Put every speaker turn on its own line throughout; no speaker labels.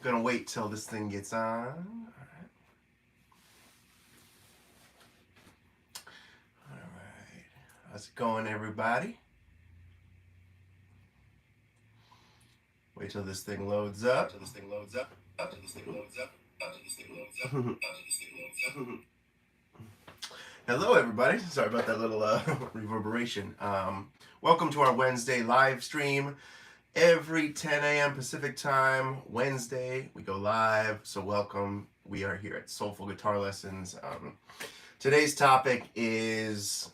Gonna wait till this thing gets on. All right. How's it going, everybody? Wait till this thing loads up. Hello, everybody. Sorry about that little reverberation. Welcome to our Wednesday live stream. Every 10 a.m. Pacific time, Wednesday, we go live. So welcome. We are here at Soulful Guitar Lessons. Today's topic is,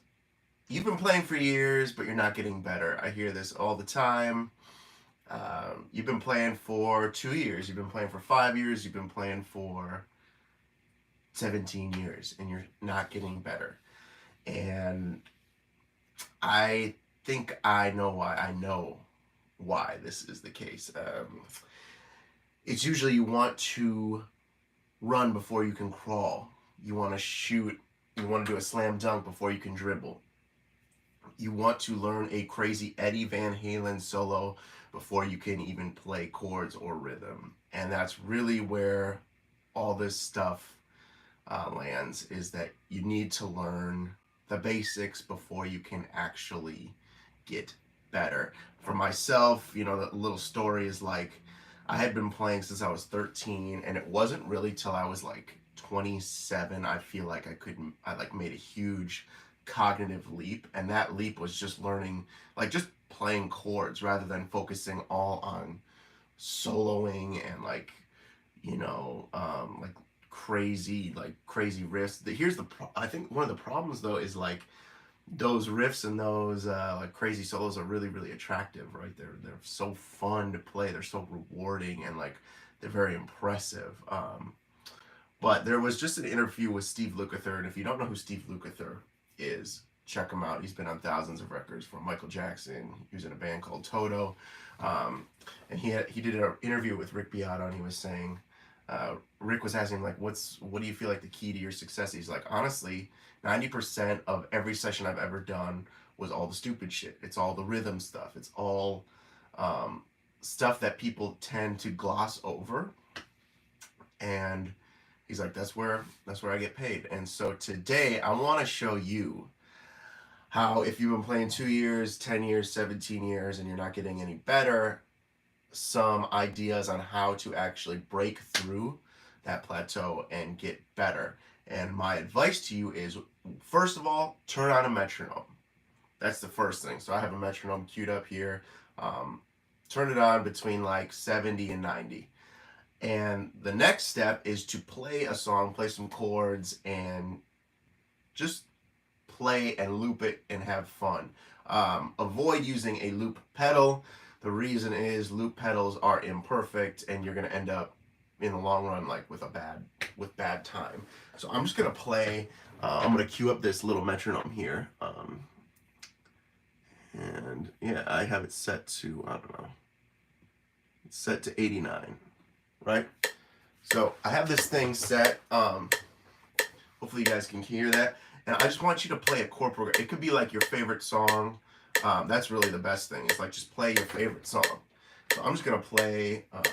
you've been playing for years, but you're not getting better. I hear this all the time. You've been playing for 2 years. You've been playing for 5 years. You've been playing for 17 years, and you're not getting better. And I think I know why. I know why this is the case. It's usually you want to run before you can crawl. You want to shoot. You want to do a slam dunk before you can dribble. You want to learn a crazy Eddie Van Halen solo before you can even play chords or rhythm. And that's really where all this stuff lands, is that you need to learn the basics before you can actually get better. For myself, you know, the little story is like, I had been playing since I was 13, and it wasn't really till I was like 27, I feel like I made a huge cognitive leap, and that leap was just learning, like just playing chords rather than focusing all on soloing and like, you know, like crazy riffs. I think one of the problems though is like those riffs and those like crazy solos are really, really attractive, right? They're so fun to play. They're so rewarding, and like they're very impressive. But there was just an interview with Steve Lukather, and if you don't know who Steve Lukather is, check him out. He's been on thousands of records from Michael Jackson. He was in a band called Toto, and he did an interview with Rick Beato, and he was saying, Rick was asking him like, what do you feel like the key to your success? He's like, honestly, 90% of every session I've ever done was all the stupid shit. It's all the rhythm stuff. It's all stuff that people tend to gloss over. And he's like, that's where I get paid. And so today I want to show you how, if you've been playing 2 years, 10 years, 17 years, and you're not getting any better, some ideas on how to actually break through that plateau and get better. And my advice to you is, first of all, turn on a metronome. That's the first thing. So I have a metronome queued up here. Turn it on between like 70 and 90. And the next step is to play a song, play some chords, and just play and loop it and have fun. Avoid using a loop pedal. The reason is loop pedals are imperfect, and you're going to end up in the long run like with bad time. So I'm just going to play. I'm going to cue up this little metronome here. And yeah, I have it set to, I don't know, it's set to 89. Right? So I have this thing set. Hopefully you guys can hear that. And I just want you to play a chord progression. It could be like your favorite song. That's really the best thing. It's like just play your favorite song. So I'm just gonna play a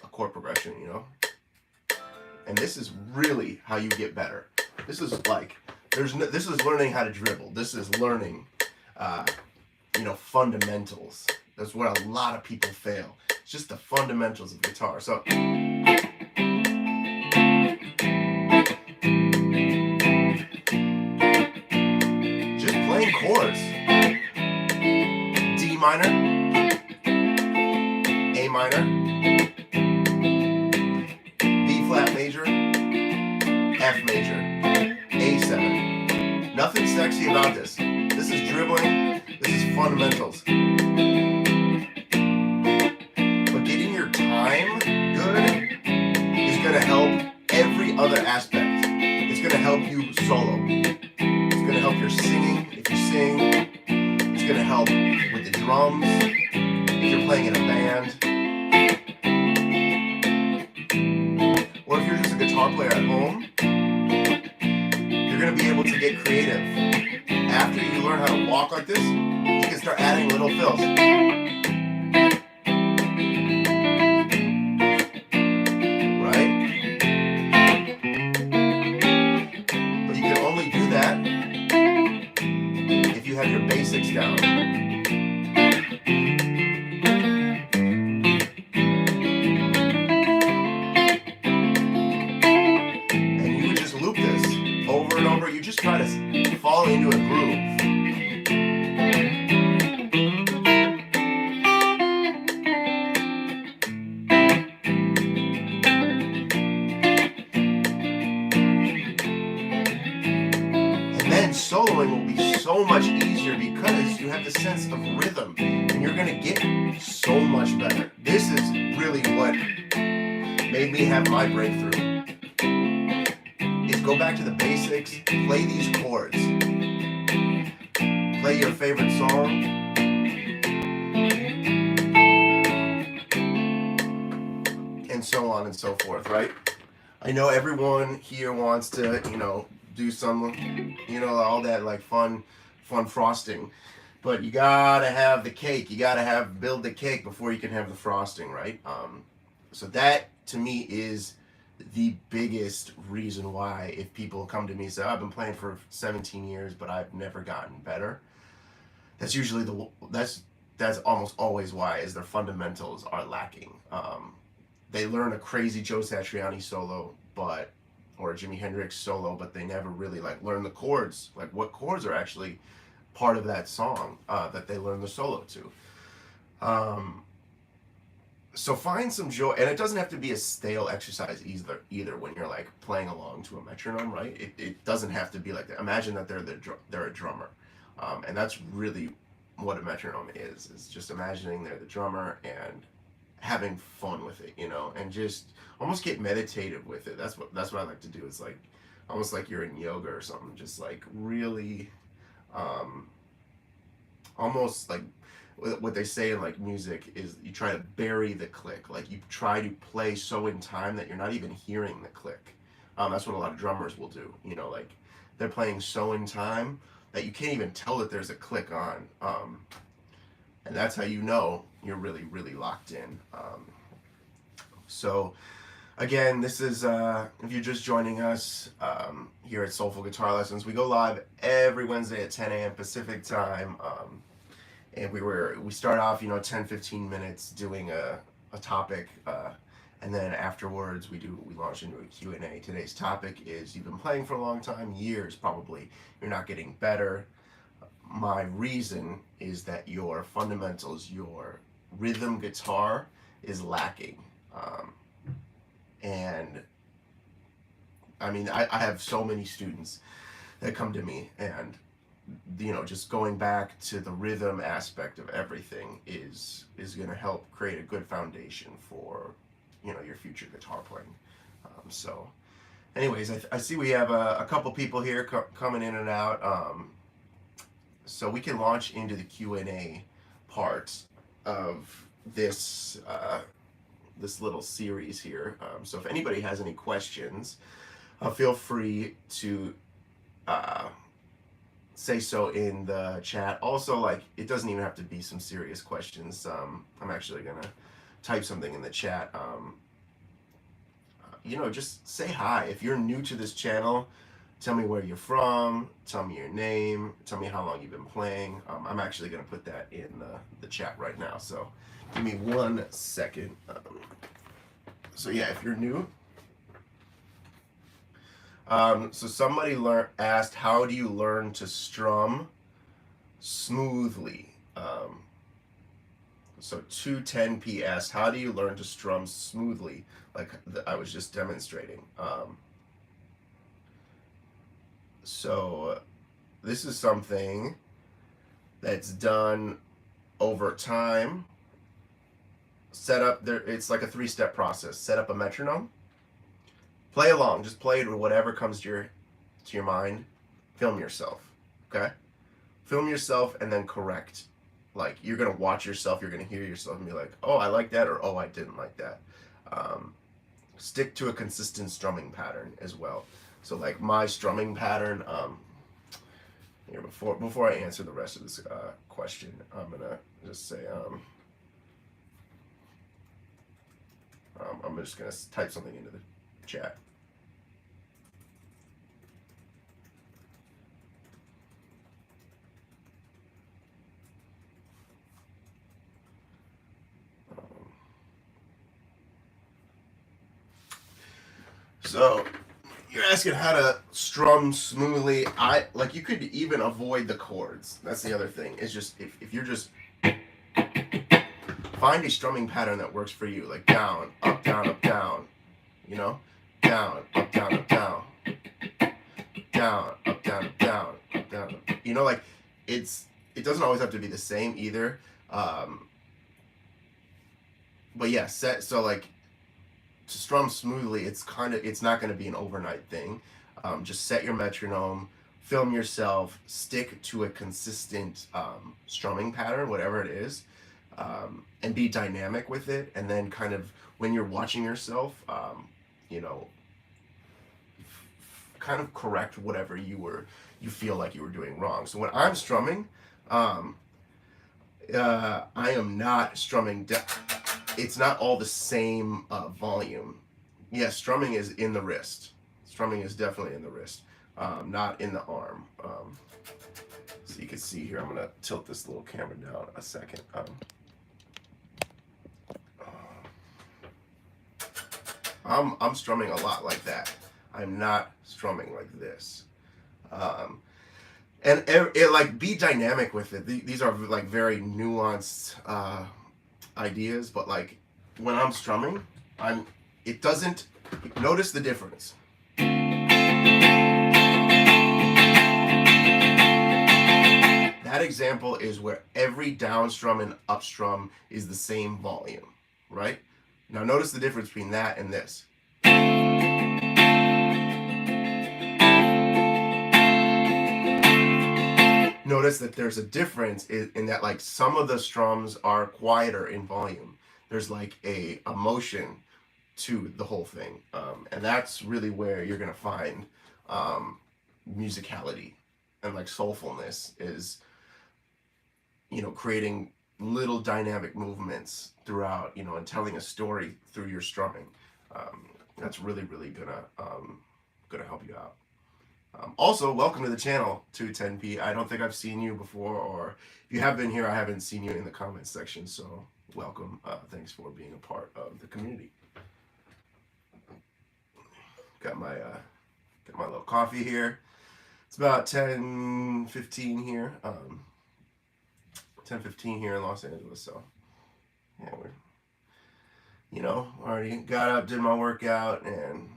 chord progression, you know. And this is really how you get better. This is like this is learning how to dribble. This is learning, you know, fundamentals. That's where a lot of people fail. It's just the fundamentals of guitar. So just playing chords. D minor, A minor, B flat major, F major, A7. Nothing sexy about this. This is dribbling. This is fundamentals. Time good is going to help every other aspect. It's going to help you solo. It's going to help your singing if you sing. It's going to help with the drums if you're playing in a band. Or if you're just a guitar player at home, you're going to be able to get creative. After you learn how to walk like this, you can start adding little fills. so much easier because you have the sense of rhythm, and you're gonna get so much better. This is really what made me have my breakthrough. Is go back to the basics, play these chords, play your favorite song, and so on and so forth, right? I know everyone here wants to, do some, all that like fun frosting, but you gotta have the cake. You gotta build the cake before you can have the frosting, right? So that to me is the biggest reason why, if people come to me and say, I've been playing for 17 years, but I've never gotten better. That's usually that's almost always why, is their fundamentals are lacking. They learn a crazy Joe Satriani solo, or a Jimi Hendrix solo, but they never really like learn the chords, like what chords are actually part of that song that they learn the solo to. So find some joy, and it doesn't have to be a stale exercise either when you're like playing along to a metronome, right? It doesn't have to be like that. Imagine that they're a drummer, and that's really what a metronome is just imagining they're the drummer and having fun with it, and just almost get meditative with it. That's what I like to do. It's like almost like you're in yoga or something, just like really almost like what they say in like music is you try to bury the click. Like you try to play so in time that you're not even hearing the click. That's what a lot of drummers will do, like they're playing so in time that you can't even tell that there's a click on, and that's how you're really, really locked in. So again, this is, if you're just joining us here at Soulful Guitar Lessons, we go live every Wednesday at 10 a.m. Pacific time. And we start off, 10-15 minutes doing a topic, and then afterwards we launch into a Q&A. Today's topic is, you've been playing for a long time, years probably, you're not getting better. My reason is that your fundamentals, your rhythm guitar is lacking. And I mean, I have so many students that come to me, and just going back to the rhythm aspect of everything is going to help create a good foundation for your future guitar playing. So anyways, I see we have a couple people here coming in and out, so we can launch into the Q&A part of this this little series here. So if anybody has any questions, feel free to say so in the chat. Also, like, it doesn't even have to be some serious questions. I'm actually gonna type something in the chat. Just say hi. If you're new to this channel, tell me where you're from, tell me your name, tell me how long you've been playing. I'm actually gonna put that in the chat right now, so give me 1 second. So yeah, if you're new, so somebody asked, how do you learn to strum smoothly? So 210p asked, how do you learn to strum smoothly, like I was just demonstrating? So this is something that's done over time. Set up there, it's like a 3-step process. Set up a metronome, play along, just play it with whatever comes to your mind. Film yourself, okay? Film yourself and then correct. Like, you're gonna watch yourself, you're gonna hear yourself and be like, oh, I like that, or oh, I didn't like that. Stick to a consistent strumming pattern as well. So like my strumming pattern, here, before I answer the rest of this question, I'm gonna just say, I'm just gonna type something into the chat. So you're asking how to strum smoothly. You could even avoid the chords. That's the other thing. It's just if you're just find a strumming pattern that works for you, like down, up, down, down, up, down, up, down, down, up, down, up, down, up, down, up. Like it doesn't always have to be the same either. But yeah, so like to strum smoothly, it's not going to be an overnight thing. Just set your metronome, film yourself, stick to a consistent strumming pattern, whatever it is, and be dynamic with it. And then kind of when you're watching yourself, you know, kind of correct whatever you feel like you were doing wrong. So when I'm strumming, I am not strumming. It's not all the same volume. Yes, strumming is in the wrist. Strumming is definitely in the wrist, not in the arm. So you can see here, I'm gonna tilt this little camera down a second. I'm strumming a lot like that. I'm not strumming like this. And it like be dynamic with it. These are like very nuanced ideas, but like when I'm strumming, it doesn't, notice the difference. That example is where every down strum and up strum is the same volume, right? Now notice the difference between that and this. Notice that there's a difference in that like some of the strums are quieter in volume. There's like a emotion to the whole thing, and that's really where you're gonna find musicality and like soulfulness is, you know, creating little dynamic movements throughout, you know, and telling a story through your strumming. That's really gonna help you out. Also, welcome to the channel, 210p. I don't think I've seen you before, or if you have been here, I haven't seen you in the comments section, so welcome. Thanks for being a part of the community. Got my little coffee here. It's about 10:15 here. 10:15 here in Los Angeles, so yeah, we're, you know, already got up, did my workout, and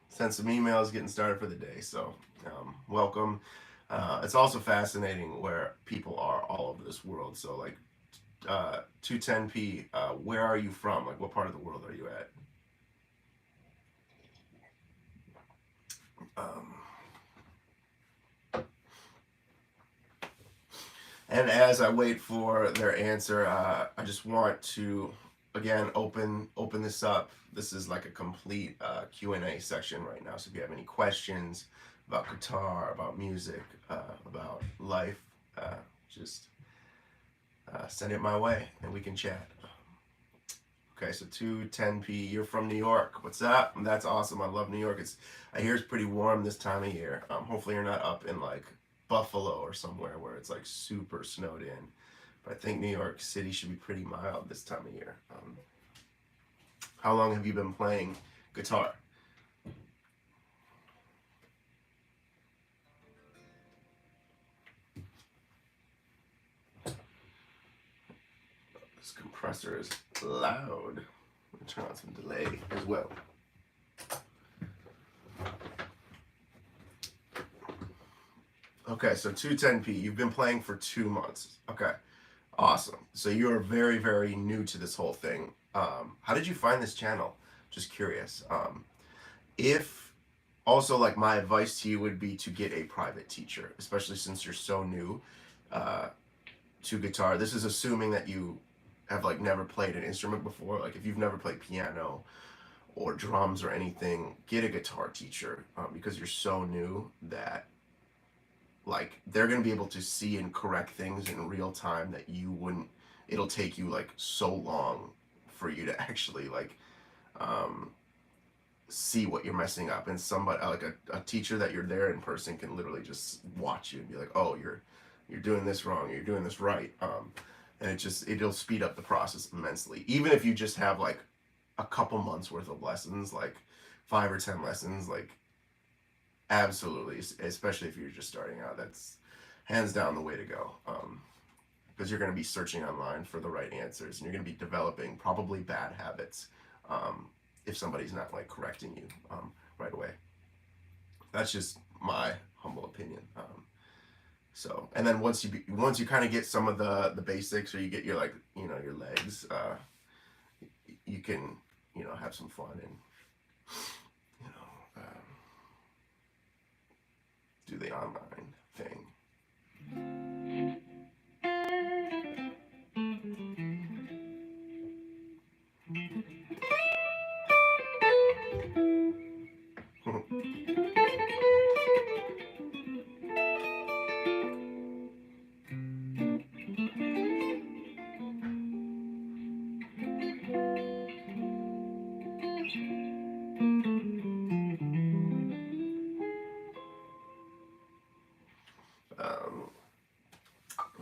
sent some emails, getting started for the day. So welcome. It's also fascinating where people are all over this world. So like 210p, where are you from? Like what part of the world are you at? And as I wait for their answer, I just want to again open this up. This is like a complete Q&A section right now. So if you have any questions about guitar, about music, about life, just send it my way and we can chat. Okay, so 210p, you're from New York. What's up? That's awesome. I love New York. I hear it's pretty warm this time of year. Hopefully you're not up in like Buffalo or somewhere where it's like super snowed in. But I think New York City should be pretty mild this time of year. How long have you been playing guitar? This compressor is loud. I'm gonna turn on some delay as well. Okay, so 210p, you've been playing for 2 months. Okay, awesome. So you are very, very new to this whole thing. How did you find this channel? Just curious. If also, like, my advice to you would be to get a private teacher, especially since you're so new to guitar. This is assuming that you have like never played an instrument before. Like if you've never played piano or drums or anything, get a guitar teacher because you're so new that like they're gonna be able to see and correct things in real time that you wouldn't. It'll take you like so long for you to actually like see what you're messing up, and somebody like a teacher that you're there in person can literally just watch you and be like, oh, you're doing this wrong, you're doing this right, and it'll speed up the process immensely. Even if you just have like a couple months worth of lessons, like 5 or 10 lessons, like absolutely, especially if you're just starting out, that's hands down the way to go, because you're going to be searching online for the right answers, and you're going to be developing probably bad habits if somebody's not like correcting you right away. That's just my humble opinion. So, and then once you kind of get some of the basics, or you get your, like, your legs, you can, have some fun and, do the online thing.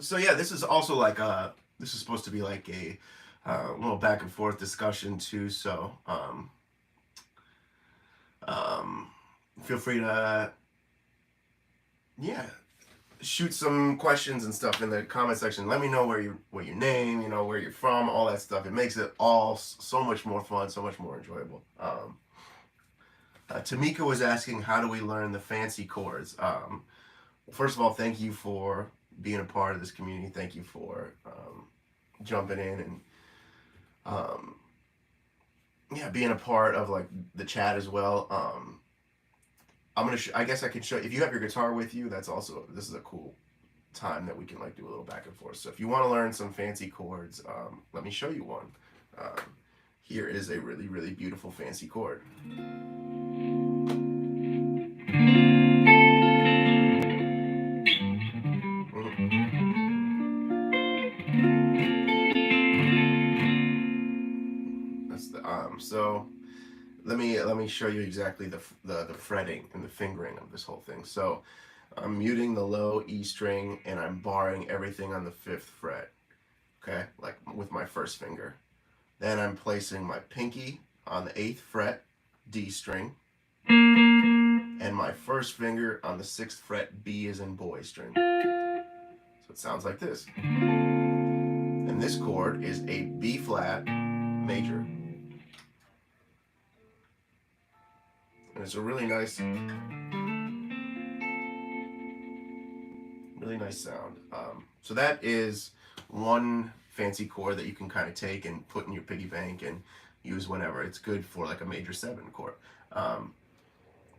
So yeah, this is also like this is supposed to be like a little back and forth discussion too. So feel free to shoot some questions and stuff in the comment section. Let me know what your name, where you're from, all that stuff. It makes it all so much more fun, so much more enjoyable. Tamika was asking, how do we learn the fancy chords? First of all, thank you for being a part of this community. Thank you for jumping in and being a part of like the chat as well. I'm gonna. I guess I can show. If you have your guitar with you, this is a cool time that we can like do a little back and forth. So if you want to learn some fancy chords, let me show you one. Here is a really, really beautiful fancy chord. That's the So let me show you exactly the fretting and the fingering of this whole thing. So I'm muting the low E string and I'm barring everything on the 5th fret. Okay, like with my first finger. Then I'm placing my pinky on the 8th fret, D string, and my first finger on the 6th fret, B as in boy string. So it sounds like this. And this chord is a B flat major. And it's a really nice sound. So that is one fancy chord that you can kind of take and put in your piggy bank and use whenever. It's good for like a major 7 chord.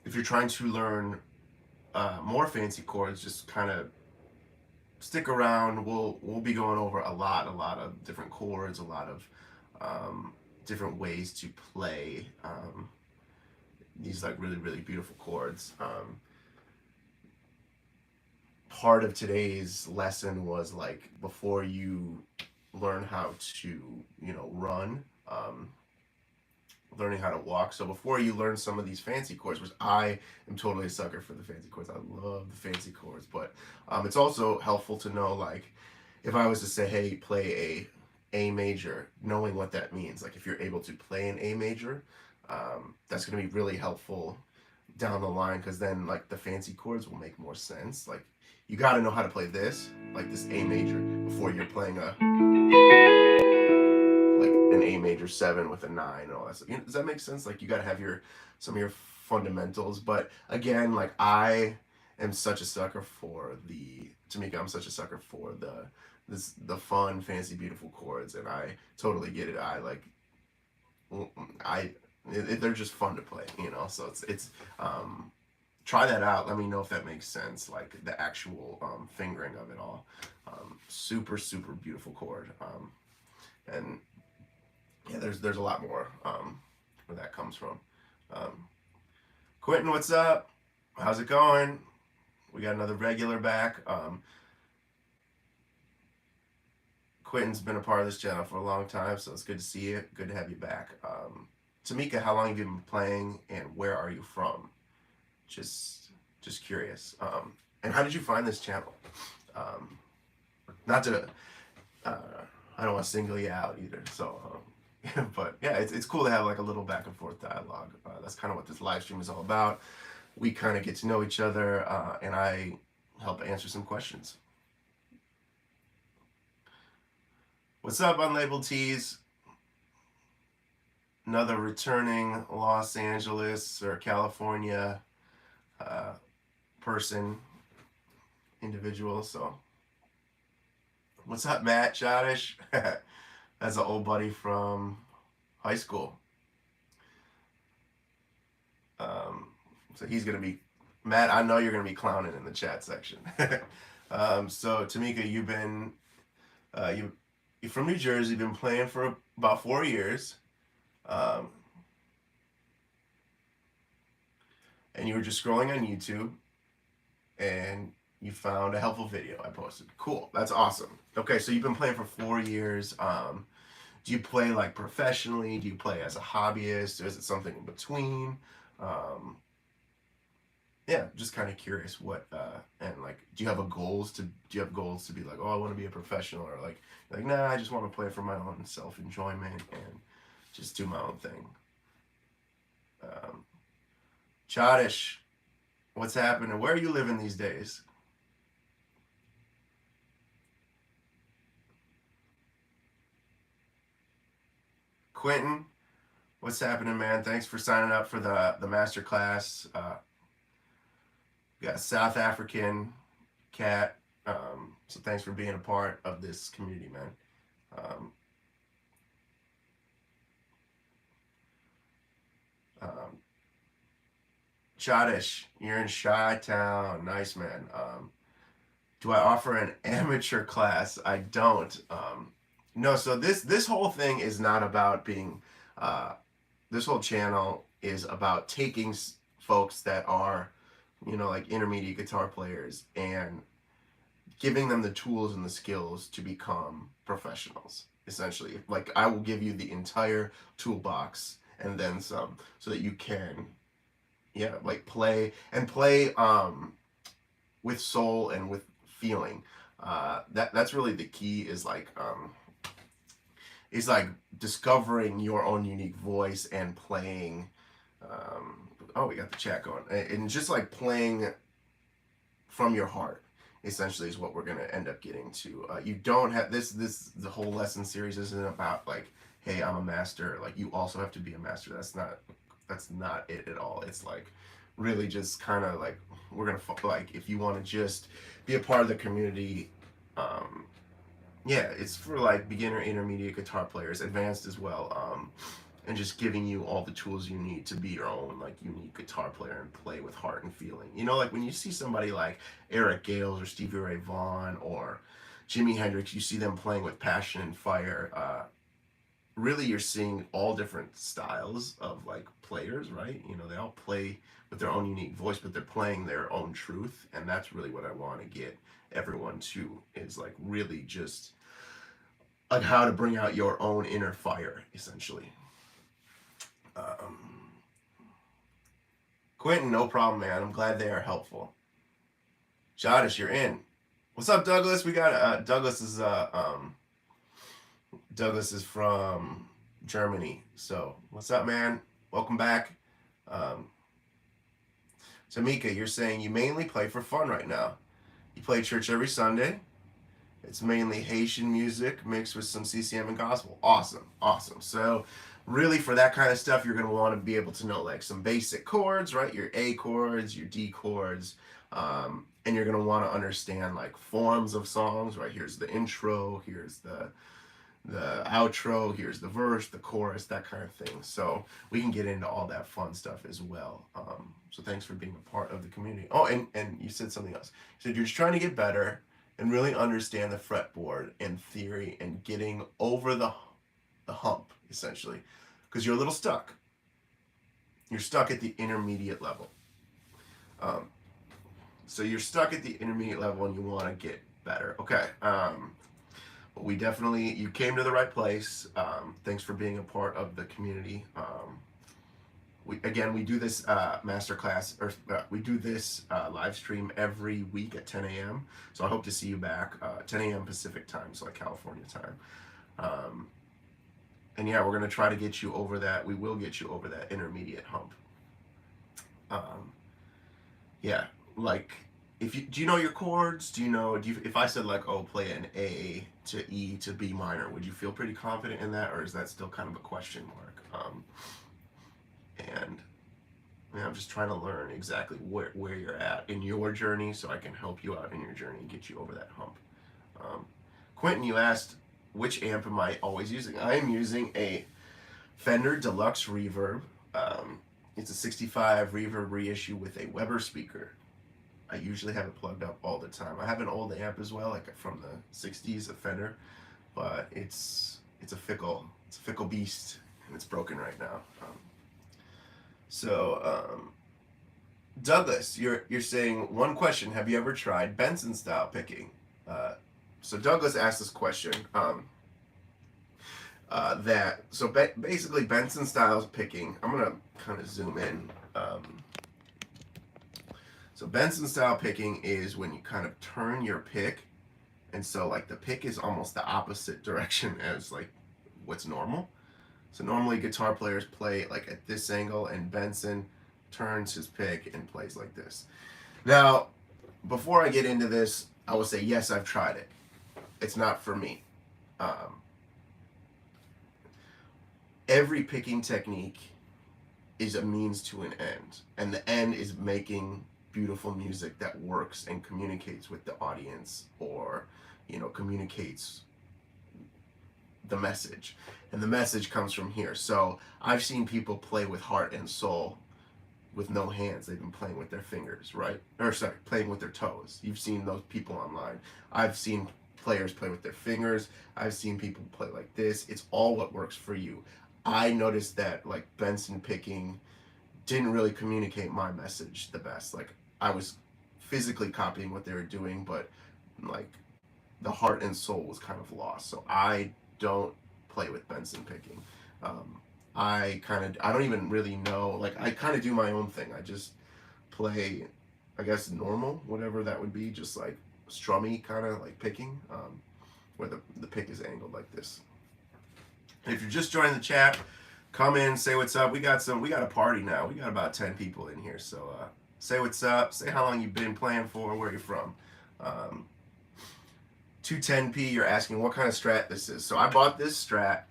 If you're trying to learn more fancy chords, just kind of stick around. We'll be going over a lot of different chords, a lot of different ways to play these like really, really beautiful chords. Part of today's lesson was like, before you learn how to run, learning how to walk. So before you learn some of these fancy chords, which I am totally a sucker for the fancy chords, I love the fancy chords, but it's also helpful to know, like, if I was to say, hey, play a major, knowing what that means. Like, if you're able to play an A major, that's going to be really helpful down the line, because then like the fancy chords will make more sense. Like, you got to know how to play this, like this A major, before you're playing an A major 7 with a 9 and all that stuff. Does that make sense? Like, you got to have some of your fundamentals. But again, like, I am such a sucker for Tamika, I'm such a sucker for the fun, fancy, beautiful chords, and I totally get it. They're just fun to play, so it's try that out. Let me know if that makes sense, like the actual fingering of it all. Super, super beautiful chord. And yeah, there's a lot more where that comes from. Quentin, what's up? How's it going? We got another regular back. Quentin's been a part of this channel for a long time, so it's good to see you. Good to have you back. Tamika, how long have you been playing, and where are you from? Just curious. And how did you find this channel? Not to, I don't want to single you out either. So, but yeah, it's cool to have like a little back and forth dialogue. That's kind of what this live stream is all about. We kind of get to know each other, and I help answer some questions. What's up, Unlabeled Tees? Another returning Los Angeles or California person individual. So, what's up, Matt Chodish? That's an old buddy from high school. So he's gonna be Matt. I know you're gonna be clowning in the chat section. So Tamika, you're from New Jersey. You've been playing for about 4 years, um, and you were just scrolling on YouTube, and you found a helpful video I posted. Cool, that's awesome. Okay, so you've been playing for 4 years. Do you play like professionally? Do you play as a hobbyist? Or is it something in between? Um, yeah, just kind of curious what and like, do you have goals to be like, oh, I want to be a professional, or like, nah, I just want to play for my own self enjoyment and just do my own thing. Chodish, what's happening? Where are you living these days? Quentin, what's happening, man? Thanks for signing up for the masterclass. We got a South African cat. So thanks for being a part of this community, man. Um, Chodish, you're in Chi-Town. Nice, man. Do I offer an amateur class? I don't. No, so this whole thing is not about being. This whole channel is about taking folks that are, like intermediate guitar players and giving them the tools and the skills to become professionals. Essentially, like I will give you the entire toolbox and then some, so that you can, yeah, like play with soul and with feeling. That's really the key. Is like discovering your own unique voice and playing. Oh, we got the chat going, and just like playing from your heart. Essentially, is what we're gonna end up getting to. You don't have the whole lesson series isn't about like, hey, I'm a master. Like you also have to be a master. That's not it at all. It's like really just kind of like we're gonna like if you want to just be a part of the community. Yeah, it's for like beginner, intermediate guitar players, advanced as well, and just giving you all the tools you need to be your own like unique guitar player and play with heart and feeling. Like when you see somebody like Eric Gales or Stevie Ray Vaughan or Jimi Hendrix, you see them playing with passion and fire. Really, you're seeing all different styles of like players, right? They all play with their own unique voice, but they're playing their own truth, and that's really what I want to get everyone to, is like really just like how to bring out your own inner fire, essentially. Quentin, no problem, man. I'm glad they are helpful. Jadish, you're in. What's up, Douglas? We got Douglas is from Germany. So what's up, man? Welcome back. Tamika, you're saying you mainly play for fun right now. You play church every Sunday. It's mainly Haitian music mixed with some CCM and gospel. Awesome. So really for that kind of stuff, you're going to want to be able to know like some basic chords, right? Your A chords, your D chords, and you're going to want to understand like forms of songs, right? Here's the intro, here's the outro, here's the verse, the chorus, that kind of thing. So we can get into all that fun stuff as well. So thanks for being a part of the community. Oh, and you said something else. You said you're just trying to get better and really understand the fretboard and theory and getting over the hump, essentially, because you're a little stuck. You're stuck at the intermediate level. So you're stuck at the intermediate level and you want to get better. Okay. You came to the right place. Thanks for being a part of the community. We do this masterclass, or we do this live stream every week at 10 a.m. So I hope to see you back 10 a.m. Pacific time, so like California time. And yeah, we're gonna try to get you over that. We will get you over that intermediate hump. Yeah, like do you know your chords? If I said like, oh, play an A to E to B minor, would you feel pretty confident in that, or is that still kind of a question mark? And yeah, I'm just trying to learn exactly where you're at in your journey so I can help you out in your journey and get you over that hump. Quentin, you asked, which amp am I always using? I am using a Fender Deluxe Reverb. It's a 65 Reverb reissue with a Weber speaker. I usually have it plugged up all the time. I have an old amp as well, like from the 60s, a Fender, but it's a fickle beast, and it's broken right now. Douglas, you're saying, one question: have you ever tried Benson style picking? So Douglas asked this question. Basically Benson style picking. I'm gonna kind of zoom in. So Benson style picking is when you kind of turn your pick, and so like the pick is almost the opposite direction as like what's normal. So normally guitar players play like at this angle, and Benson turns his pick and plays like this. Now, before I get into this, I will say yes, I've tried it. It's not for me. Every picking technique is a means to an end, and the end is making beautiful music that works and communicates with the audience, or communicates the message, and the message comes from here. So I've seen people play with heart and soul with no hands. They've been playing with their fingers, right? Or sorry, playing with their toes. You've seen those people online. I've seen players play with their fingers. I've seen people play like this. It's all what works for you. I noticed that like Benson picking didn't really communicate my message the best. Like I was physically copying what they were doing, but like the heart and soul was kind of lost. So I don't play with Benson picking. I don't even really know, like I kind of do my own thing. I just play, I guess, normal, whatever that would be, just like strummy kind of like picking, where the pick is angled like this. And if you're just joining the chat, come in, say what's up. We got a party now. We got about 10 people in here, so say what's up, say how long you've been playing for, where you're from. 210p, you're asking what kind of Strat this is. So I bought this Strat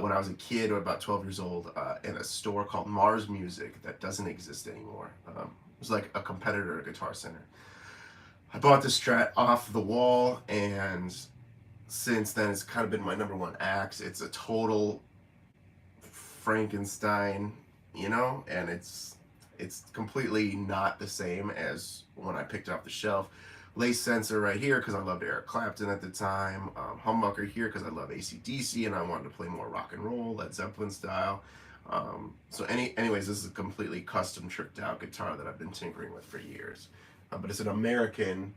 when I was a kid, or about 12 years old, in a store called Mars Music that doesn't exist anymore. It was like a competitor to Guitar Center. I bought this Strat off the wall, and since then it's kind of been my number one axe. It's a total Frankenstein, and it's completely not the same as when I picked it off the shelf. Lace sensor right here because I loved Eric Clapton at the time. Humbucker here because I love AC/DC and I wanted to play more rock and roll, Led Zeppelin style. Anyways, this is a completely custom tricked out guitar that I've been tinkering with for years. But it's an American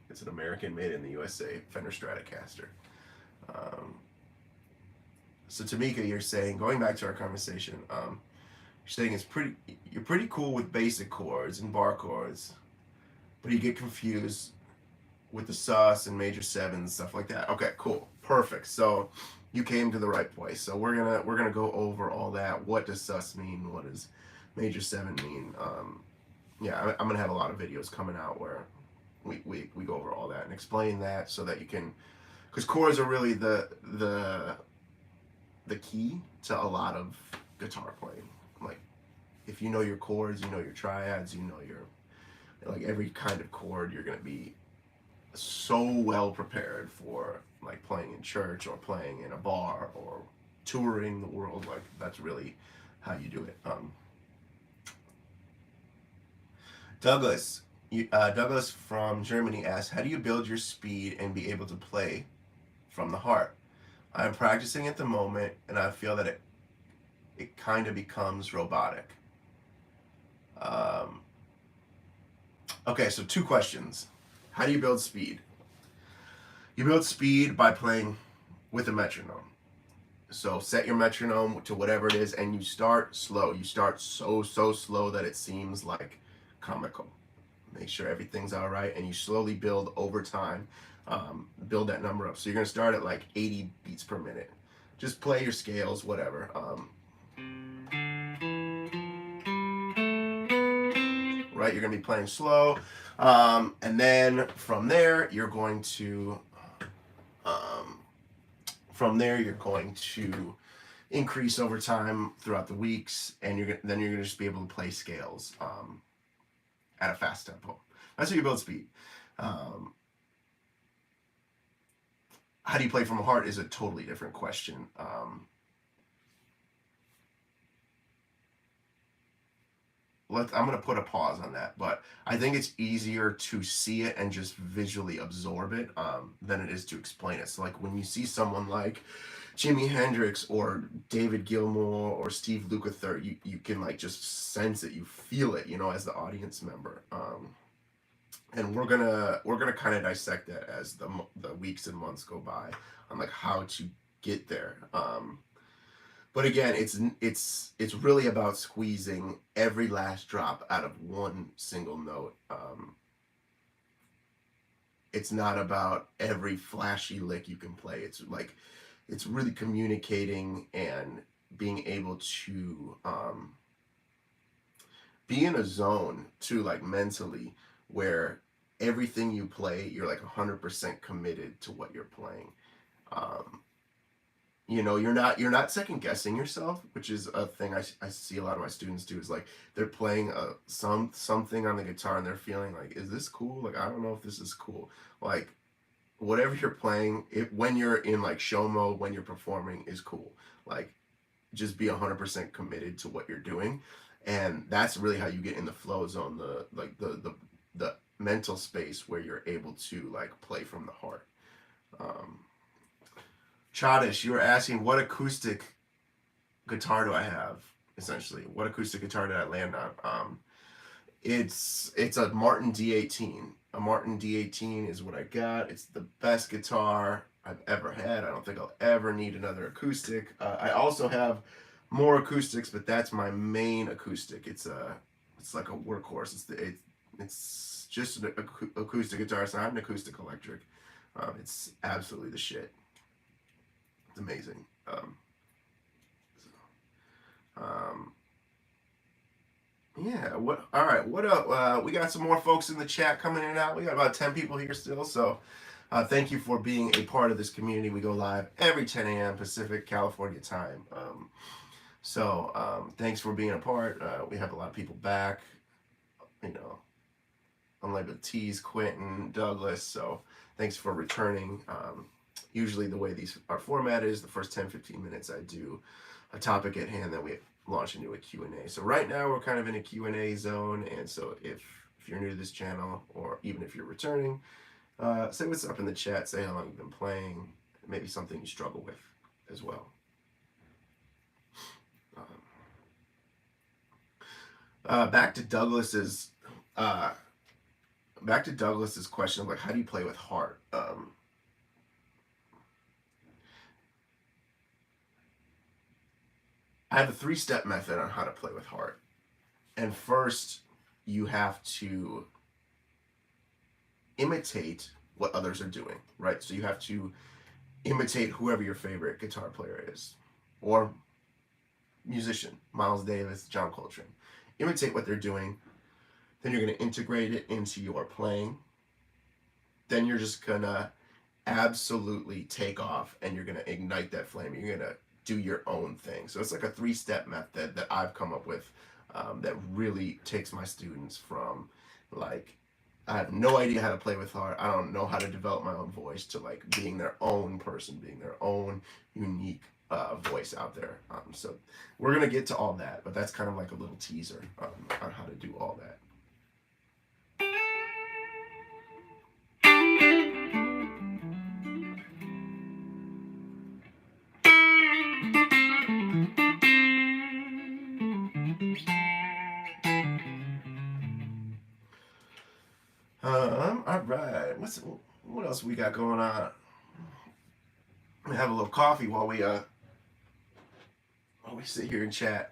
made in the USA Fender Stratocaster. So Tamika, you're saying, going back to our conversation, you're saying you're pretty cool with basic chords and bar chords, but you get confused with the sus and major sevens, stuff like that. Okay, cool, perfect. So you came to the right place. So we're gonna go over all that. What does sus mean? What does major seven mean? Yeah, I'm gonna have a lot of videos coming out where we go over all that and explain that, so that you can, because chords are really the key to a lot of guitar playing. Like if you know your chords, you know your triads, you know your, like every kind of chord, you're going to be so well prepared for like playing in church or playing in a bar or touring the world. Like that's really how you do it. Douglas from Germany asks, how do you build your speed and be able to play from the heart? I'm practicing at the moment and I feel that it kind of becomes robotic. Okay, so two questions. How do you build speed? You build speed by playing with a metronome. So set your metronome to whatever it is, and you start slow. You start so slow that it seems like comical. Make sure everything's all right, and you slowly build over time. Build that number up. So you're gonna start at like 80 beats per minute. Just play your scales, whatever. Right, you're gonna be playing slow, and then from there you're going to increase over time throughout the weeks, and then you're gonna just be able to play scales at a fast tempo. That's how you build speed. How do you play from the heart is a totally different question. I'm going to put a pause on that, but I think it's easier to see it and just visually absorb it than it is to explain it. So like when you see someone like Jimi Hendrix or David Gilmour or Steve Lukather, you can like just sense it, you feel it, you know, as the audience member. And we're gonna kind of dissect that as the weeks and months go by on like how to get there. But again, it's really about squeezing every last drop out of one single note. It's not about every flashy lick you can play. It's really communicating and being able to be in a zone too, like mentally, where everything you play, you're like 100% committed to what you're playing. You know, you're not second guessing yourself, which is a thing I see a lot of my students do, is like they're playing something on the guitar and they're feeling like, is this cool? Like, I don't know if this is cool. Like, whatever you're playing, when you're in like show mode, when you're performing, is cool. Like, just be 100% committed to what you're doing, and that's really how you get in the flow zone, the mental space where you're able to like play from the heart. Chadish, you were asking what acoustic guitar do I have, essentially. What acoustic guitar did I land on? It's a Martin D18. A Martin D18 is what I got. It's the best guitar I've ever had. I don't think I'll ever need another acoustic. I also have more acoustics, but that's my main acoustic. It's like a workhorse. It's just an acoustic guitar. It's not an acoustic electric. It's absolutely the shit. It's amazing. Yeah. All right. What up? We got some more folks in the chat coming in and out. We got about 10 people here still. So, thank you for being a part of this community. We go live every 10 a.m. Pacific California time. Thanks for being a part. We have a lot of people back. You know, Unlabeled Tees, Quentin, Douglas. So, thanks for returning. Usually the way our format is, the first 10-15 minutes I do a topic at hand, then we launch into a Q&A. So right now we're kind of in a Q&A zone, and so if you're new to this channel, or even if you're returning, say what's up in the chat, say how long you've been playing, maybe something you struggle with as well. Back to Douglas's question of like, how do you play with heart? I have a 3-step method on how to play with heart. And first, you have to imitate what others are doing, right? So you have to imitate whoever your favorite guitar player is, or musician, Miles Davis, John Coltrane. Imitate what they're doing. Then you're going to integrate it into your playing. Then you're just going to absolutely take off, and you're going to ignite that flame. You're going to do your own thing. So it's like a 3-step method that I've come up with that really takes my students from like, I have no idea how to play with heart, I don't know how to develop my own voice, to like being their own person, being their own unique voice out there. So we're gonna get to all that, but that's kind of like a little teaser on how to do all that. All right. What else we got going on? We have a little coffee while we sit here and chat.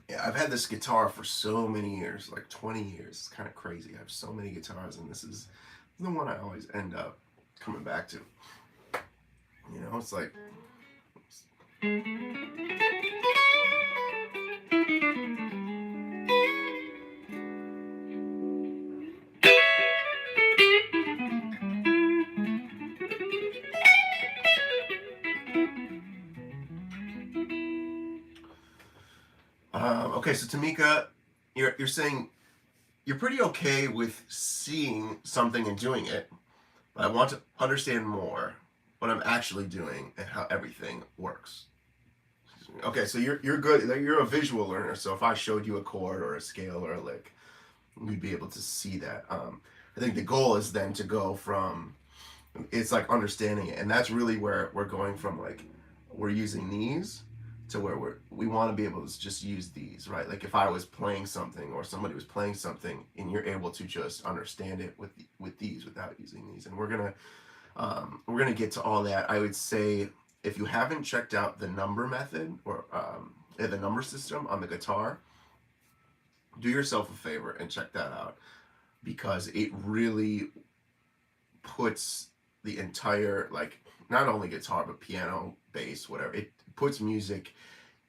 Yeah, I've had this guitar for so many years, like 20 years. It's kind of crazy. I have so many guitars, and this is the one I always end up coming back to. You know, it's like. Okay, so Tamika, you're saying you're pretty okay with seeing something and doing it, but I want to understand more what I'm actually doing and how everything works. Okay, so you're good. You're a visual learner. So if I showed you a chord or a scale or a lick, you'd be able to see that. I think the goal is then to go from it's like understanding it, and that's really where we're going from. Like we're using these to where we want to be able to just use these, right? Like if I was playing something or somebody was playing something, and you're able to just understand it with these without using these, and we're gonna get to all that. I would say if you haven't checked out the number method or the number system on the guitar, do yourself a favor and check that out because it really puts the entire like not only guitar but piano, bass, whatever. It puts music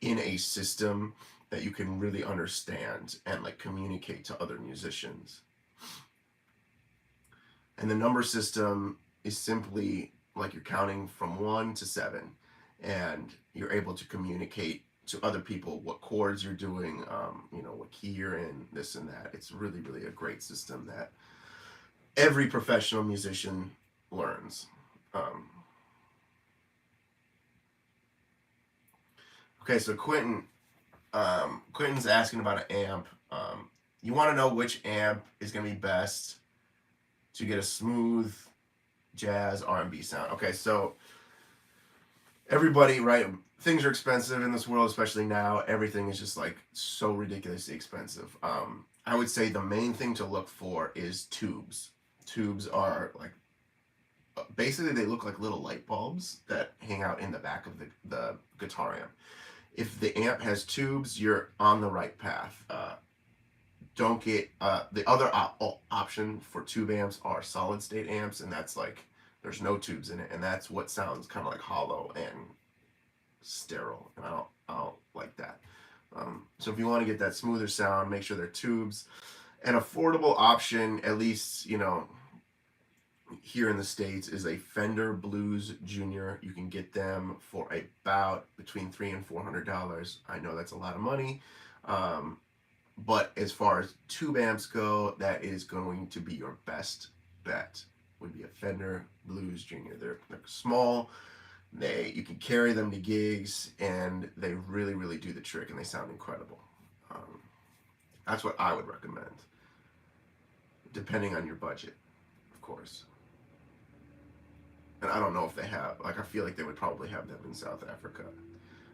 in a system that you can really understand and like communicate to other musicians. And the number system is simply like you're counting from 1 to 7, and you're able to communicate to other people what chords you're doing, what key you're in, this and that. It's really, really a great system that every professional musician learns. Okay, so Quentin's asking about an amp. You want to know which amp is going to be best to get a smooth jazz R&B sound. Okay, so everybody, right? Things are expensive in this world, especially now. Everything is just like so ridiculously expensive. I would say the main thing to look for is tubes. Tubes are like basically they look like little light bulbs that hang out in the back of the guitar amp. If the amp has tubes, you're on the right path. Don't get the other option for tube amps are solid state amps, and that's like there's no tubes in it, and that's what sounds kind of like hollow and sterile, and I don't like that. So if you want to get that smoother sound, make sure they're tubes. An affordable option, at least here in the States, is a Fender Blues Junior. You can get them for about between $300 and $400. I know that's a lot of money, but as far as tube amps go, that is going to be your best bet. Would be a Fender Blues Junior. They're small. You can carry them to gigs, and they really, really do the trick, and they sound incredible. That's what I would recommend, depending on your budget, of course. And I don't know if they have, like I feel like they would probably have them in South Africa.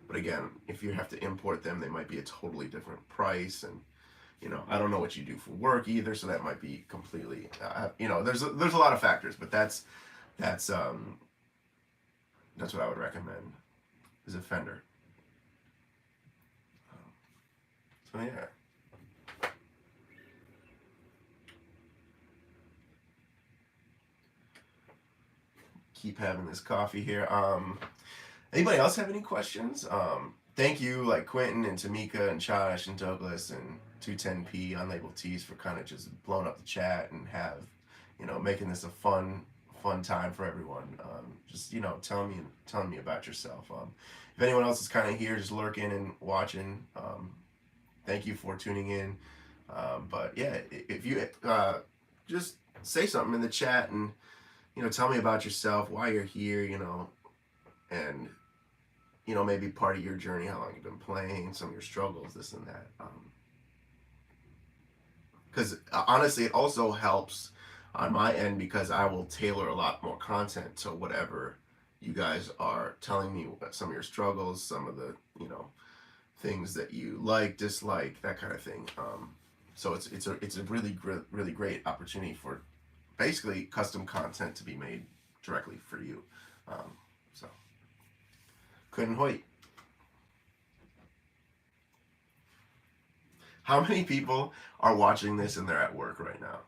But again, if you have to import them, they might be a totally different price, and I don't know what you do for work either, so that might be completely, there's a lot of factors, but that's what I would recommend is a Fender. So yeah. Keep having this coffee here. Anybody else have any questions? Thank you, like Quentin and Tamika and Josh and Douglas and 210p Unlabeled Tees for kind of just blowing up the chat and making this a fun time for everyone. Just telling me about yourself. If anyone else is kind of here, just lurking and watching, thank you for tuning in. But yeah, if you just say something in the chat and tell me about yourself, why you're here, and maybe part of your journey, how long you've been playing, some of your struggles, this and that. Because honestly, it also helps on my end because I will tailor a lot more content to whatever you guys are telling me, some of your struggles, some of the things that you like, dislike, that kind of thing. So it's a really great opportunity for basically custom content to be made directly for you. So couldn't wait. How many people are watching this and they're at work right now?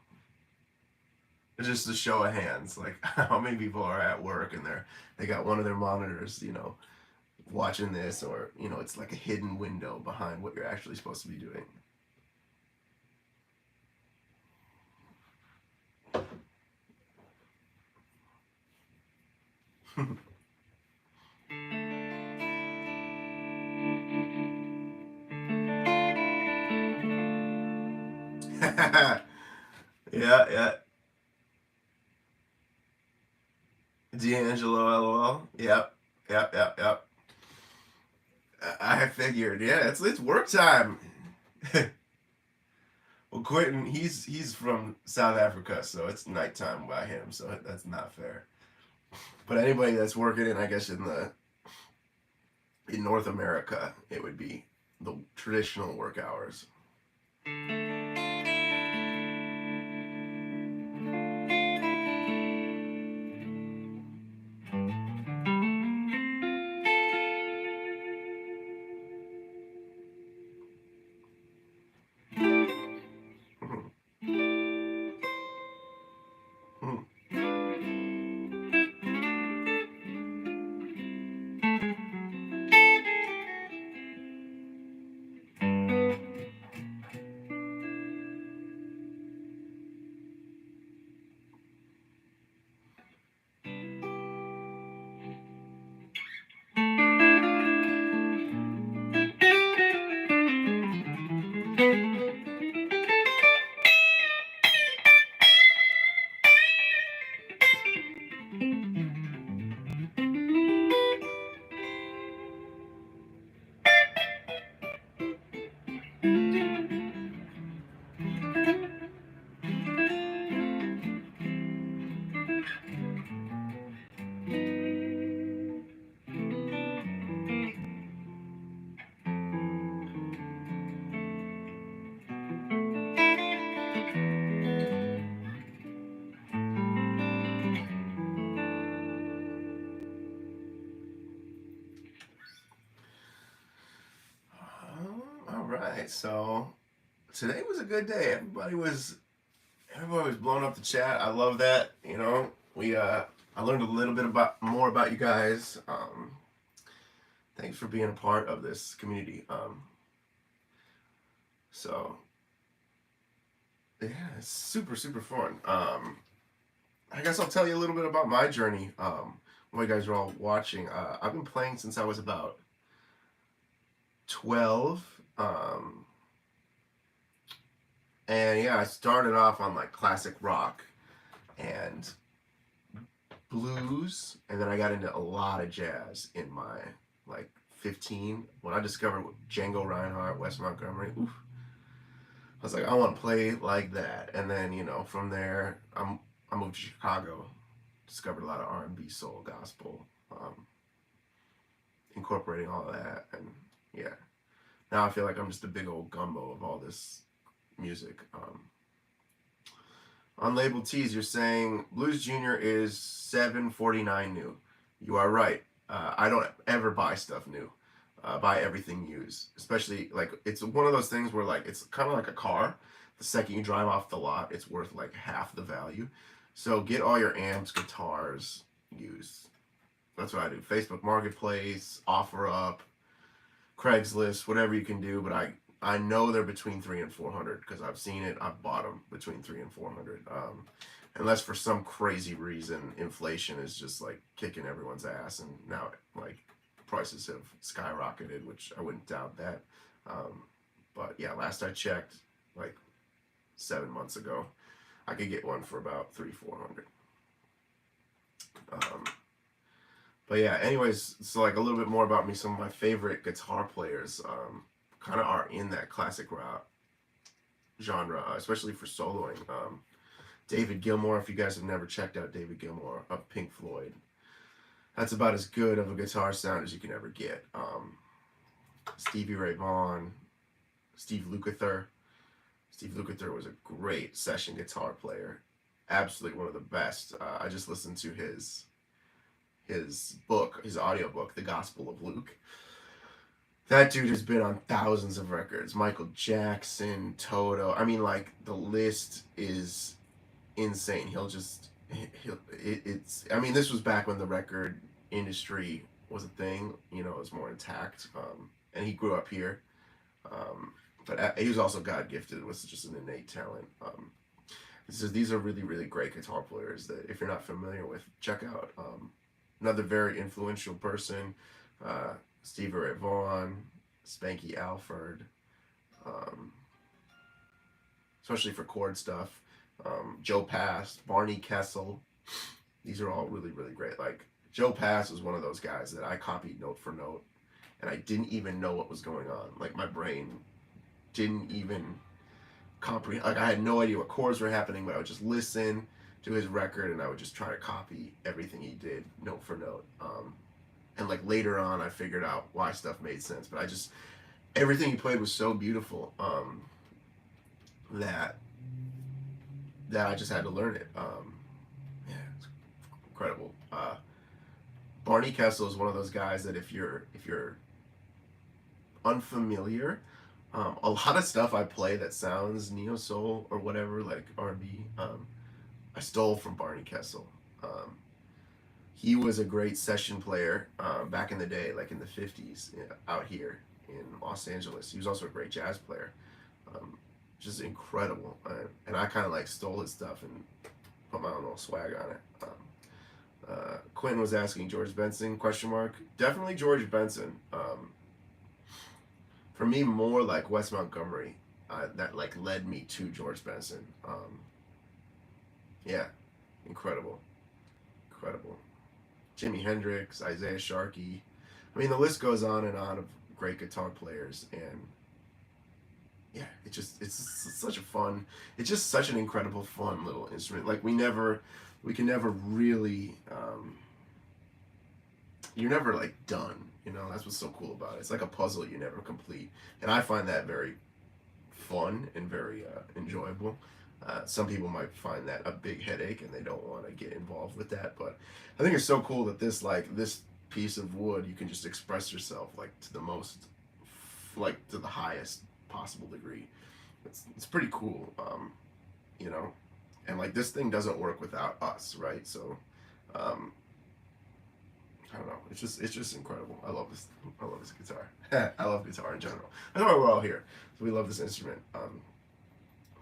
Just a show of hands, like how many people are at work and they got one of their monitors, watching this, or it's like a hidden window behind what you're actually supposed to be doing. Yeah, yeah. D'Angelo, LOL. Yep, yep, yep, yep. I figured. Yeah, it's work time. Well, Quentin, he's from South Africa, so it's nighttime by him, so that's not fair. But anybody that's working in, I guess, in North America, it would be the traditional work hours. All right, so today was a good day. Everybody was blowing up the chat. I love that. We I learned a little bit more about you guys. Thanks for being a part of this community. So yeah, it's super super fun. I guess I'll tell you a little bit about my journey. While you guys are all watching, I've been playing since I was about 12. And yeah, I started off on like classic rock and blues, and then I got into a lot of jazz in my like 15 when I discovered Django Reinhardt, Wes Montgomery. Oof. I was like, I want to play like that, and then from there, I moved to Chicago, discovered a lot of R&B, soul, gospel, incorporating all of that, and yeah, now I feel like I'm just a big old gumbo of all this music. On Label T's, you're saying Blues Junior is $7.49 new. You are right. I don't ever buy stuff new. Buy everything used. Especially like it's one of those things where like it's kind of like a car. The second you drive off the lot, it's worth like half the value. So get all your amps, guitars used. That's what I do. Facebook Marketplace, OfferUp, Craigslist, whatever you can do. But I know they're between 300 and 400 because I've seen it. I've bought them between 300 and 400. Unless for some crazy reason inflation is just like kicking everyone's ass, and now like prices have skyrocketed, which I wouldn't doubt that. But yeah, last I checked, like 7 months ago, I could get one for about 300-400. But yeah, anyways, so like a little bit more about me. Some of my favorite guitar players kind of are in that classic rock genre, especially for soloing. David Gilmour, if you guys have never checked out David Gilmour of Pink Floyd, that's about as good of a guitar sound as you can ever get. Stevie Ray Vaughan, Steve Lukather. Steve Lukather was a great session guitar player, absolutely one of the best. I just listened to his book, his audiobook, The Gospel of Luke. That dude has been on thousands of records. Michael Jackson, Toto. I mean, like the list is insane. It's. I mean, this was back when the record industry was a thing. It was more intact. And he grew up here. But he was also God gifted with just an innate talent. He says these are really, really great guitar players that if you're not familiar with, check out. Another very influential person, Stevie Ray Vaughan, Spanky Alford. especially for chord stuff. Joe Pass, Barney Kessel. These are all really, really great. Like, Joe Pass was one of those guys that I copied note for note, and I didn't even know what was going on. Like, my brain didn't even comprehend. Like, I had no idea what chords were happening, but I would just listen to his record, and I would just try to copy everything he did note for note. And like later on, I figured out why stuff made sense. But everything he played was so beautiful that I just had to learn it. Yeah, it's incredible. Barney Kessel is one of those guys that if you're unfamiliar, a lot of stuff I play that sounds neo soul or whatever, like R&B, I stole from Barney Kessel. He was a great session player back in the day, like in the 50s, out here in Los Angeles. He was also a great jazz player. Just incredible. And I kind of like stole his stuff and put my own little swag on it. Quentin was asking, George Benson, question mark. Definitely George Benson. For me, more like Wes Montgomery, that like led me to George Benson. Yeah, incredible. Jimi Hendrix, Isaiah Sharkey. I mean, the list goes on and on of great guitar players, and yeah, it's such a fun, it's just such an incredible fun little instrument. Like we can never really, you're never like done, you know. That's what's so cool about it. It's like a puzzle you never complete, and I find that very fun and very enjoyable. Some people might find that a big headache and they don't want to get involved with that, but I think it's so cool that this piece of wood, you can just express yourself like to the most, like to the highest possible degree. It's pretty cool, you know, and like this thing doesn't work without us, right? So I don't know, it's just incredible. I love this guitar. I love guitar in general. That's why we're all here. So we love this instrument.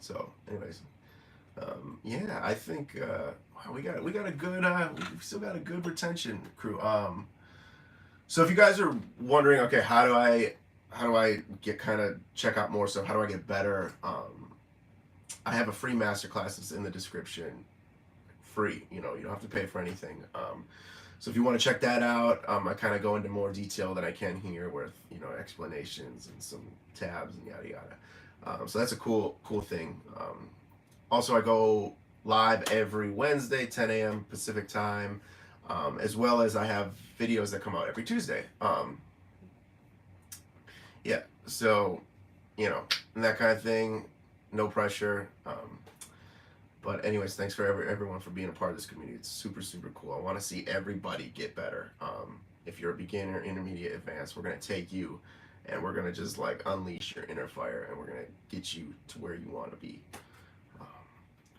So anyways, yeah, I think wow, we got a good we've still got a good retention crew. So if you guys are wondering, okay, how do I get check out more stuff? How do I get better? I have a free masterclass that's in the description. Free, you know, you don't have to pay for anything. So if you want to check that out, I kind of go into more detail than I can here with, you know, explanations and some tabs and yada yada. So that's a cool thing. Also, I go live every Wednesday, 10 a.m. Pacific time, as well as I have videos that come out every Tuesday. Yeah, so, you know, that kind of thing, no pressure. But anyways, thanks for everyone for being a part of this community. It's super cool. I want to see everybody get better. If you're a beginner, intermediate, advanced, we're going to take you and we're going to just like unleash your inner fire and we're going to get you to where you want to be.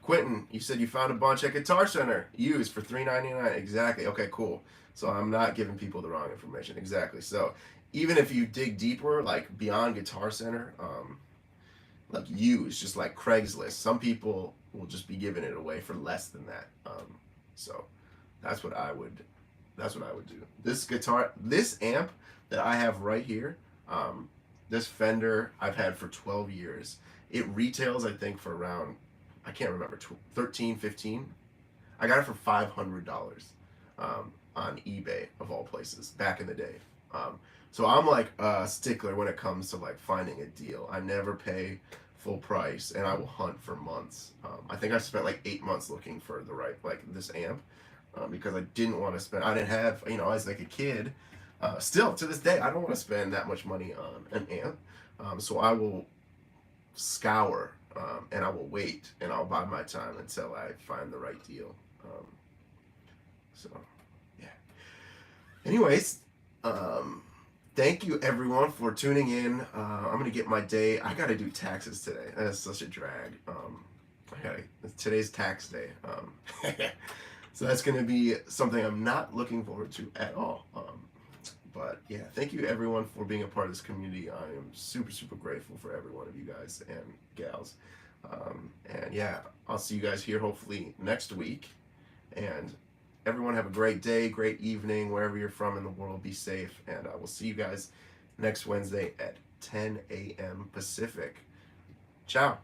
Quentin, you said you found a bunch at Guitar Center used for $3.99. Exactly. Okay, cool. So I'm not giving people the wrong information. Exactly. So even if you dig deeper, like beyond Guitar Center, like used, just like Craigslist, some people will just be giving it away for less than that. So that's what I would do. This amp that I have right here, this Fender I've had for 12 years. It retails, I think, for around, I can't remember, 13, 15. I got it for $500 on eBay, of all places, back in the day. So I'm like a stickler when it comes to like finding a deal. I never pay full price, and I will hunt for months. I think I spent like 8 months looking for the right, like this amp, because I didn't want to spend, I didn't have, you know, as like a kid, still to this day, I don't want to spend that much money on an amp. So I will scour, and I will wait, and I'll buy my time until I find the right deal. So yeah. Anyways, thank you everyone for tuning in. I'm gonna get my day. I gotta do taxes today. That's such a drag. Today's tax day. So that's gonna be something I'm not looking forward to at all. But yeah, thank you everyone for being a part of this community. I am super grateful for every one of you guys and gals. And yeah, I'll see you guys here hopefully next week. And everyone have a great day, great evening, wherever you're from in the world. Be safe, and I will see you guys next Wednesday at 10 a.m. Pacific. Ciao.